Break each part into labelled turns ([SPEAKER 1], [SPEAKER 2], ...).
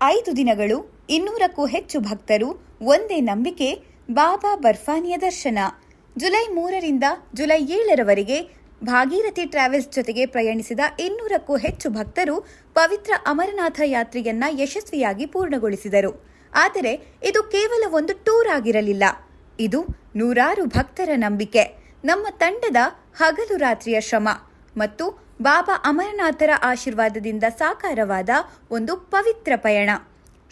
[SPEAKER 1] 5 ದಿನಗಳು 200ಕ್ಕೂ ಹೆಚ್ಚು ಭಕ್ತರು ಒಂದೇ ನಂಬಿಕೆ ಬಾಬಾ ಬರ್ಫಾನಿಯ ದರ್ಶನ. ಜುಲೈ 3ರಿಂದ ಜುಲೈ 7ರವರೆಗೆ ಭಾಗೀರಥಿ ಟ್ರಾವೆಲ್ಸ್ ಜೊತೆಗೆ ಪ್ರಯಾಣಿಸಿದ 200ಕ್ಕೂ ಹೆಚ್ಚು ಭಕ್ತರು ಪವಿತ್ರ ಅಮರನಾಥ ಯಾತ್ರೆಯನ್ನ ಯಶಸ್ವಿಯಾಗಿ ಪೂರ್ಣಗೊಳಿಸಿದರು. ಆದರೆ ಇದು ಕೇವಲ ಒಂದು ಟೂರ್ ಆಗಿರಲಿಲ್ಲ. ಇದು ನೂರಾರು ಭಕ್ತರ ನಂಬಿಕೆ, ನಮ್ಮ ತಂಡದ ಹಗಲು ರಾತ್ರಿಯ ಶ್ರಮ ಮತ್ತು ಬಾಬಾ ಅಮರನಾಥರ ಆಶೀರ್ವಾದದಿಂದ ಸಾಕಾರವಾದ ಒಂದು ಪವಿತ್ರ ಪಯಣ.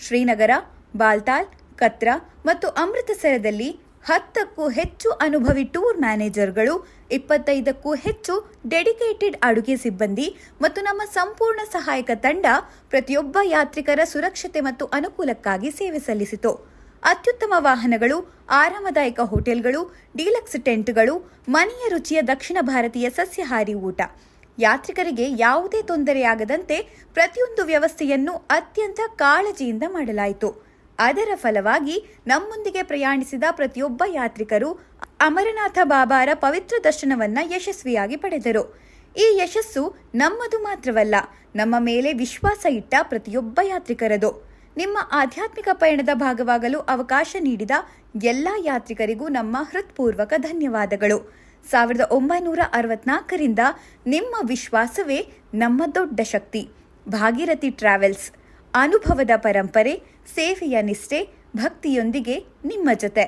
[SPEAKER 1] ಶ್ರೀನಗರ, ಬಾಲ್ತಾಲ್, ಕತ್ರಾ ಮತ್ತು ಅಮೃತಸರದಲ್ಲಿ 10ಕ್ಕೂ ಹೆಚ್ಚು ಅನುಭವಿ ಟೂರ್ ಮ್ಯಾನೇಜರ್ಗಳು, 25ಕ್ಕೂ ಹೆಚ್ಚು ಡೆಡಿಕೇಟೆಡ್ ಅಡುಗೆ ಸಿಬ್ಬಂದಿ ಮತ್ತು ನಮ್ಮ ಸಂಪೂರ್ಣ ಸಹಾಯಕ ತಂಡ ಪ್ರತಿಯೊಬ್ಬ ಯಾತ್ರಿಕರ ಸುರಕ್ಷತೆ ಮತ್ತು ಅನುಕೂಲಕ್ಕಾಗಿ ಸೇವೆ ಸಲ್ಲಿಸಿತು. ಅತ್ಯುತ್ತಮ ವಾಹನಗಳು, ಆರಾಮದಾಯಕ ಹೋಟೆಲ್ಗಳು, ಡೀಲಕ್ಸ್ ಟೆಂಟ್ಗಳು, ಮನೆಯ ರುಚಿಯ ದಕ್ಷಿಣ ಭಾರತೀಯ ಸಸ್ಯಾಹಾರಿ ಊಟ. ಯಾತ್ರಿಕರಿಗೆ ಯಾವುದೇ ತೊಂದರೆಯಾಗದಂತೆ ಪ್ರತಿಯೊಂದು ವ್ಯವಸ್ಥೆಯನ್ನು ಅತ್ಯಂತ ಕಾಳಜಿಯಿಂದ ಮಾಡಲಾಯಿತು. ಅದರ ಫಲವಾಗಿ ನಮ್ಮೊಂದಿಗೆ ಪ್ರಯಾಣಿಸಿದ ಪ್ರತಿಯೊಬ್ಬ ಯಾತ್ರಿಕರು ಅಮರನಾಥ ಬಾಬಾರ ಪವಿತ್ರ ದರ್ಶನವನ್ನ ಯಶಸ್ವಿಯಾಗಿ ಪಡೆದರು. ಈ ಯಶಸ್ಸು ನಮ್ಮದು ಮಾತ್ರವಲ್ಲ, ನಮ್ಮ ಮೇಲೆ ವಿಶ್ವಾಸ ಇಟ್ಟ ಪ್ರತಿಯೊಬ್ಬ ಯಾತ್ರಿಕರದು. ನಿಮ್ಮ ಆಧ್ಯಾತ್ಮಿಕ ಪಯಣದ ಭಾಗವಾಗಲು ಅವಕಾಶ ನೀಡಿದ ಎಲ್ಲ ಯಾತ್ರಿಕರಿಗೂ ನಮ್ಮ ಹೃತ್ಪೂರ್ವಕ ಧನ್ಯವಾದಗಳು. 1964ರಿಂದ ನಿಮ್ಮ ವಿಶ್ವಾಸವೇ ನಮ್ಮ ದೊಡ್ಡ ಶಕ್ತಿ. ಭಾಗೀರಥಿ ಟ್ರಾವೆಲ್ಸ್, ಅನುಭವದ ಪರಂಪರೆ, ಸೇವೆಯ ನಿಷ್ಠೆ, ಭಕ್ತಿಯೊಂದಿಗೆ ನಿಮ್ಮ ಜೊತೆ.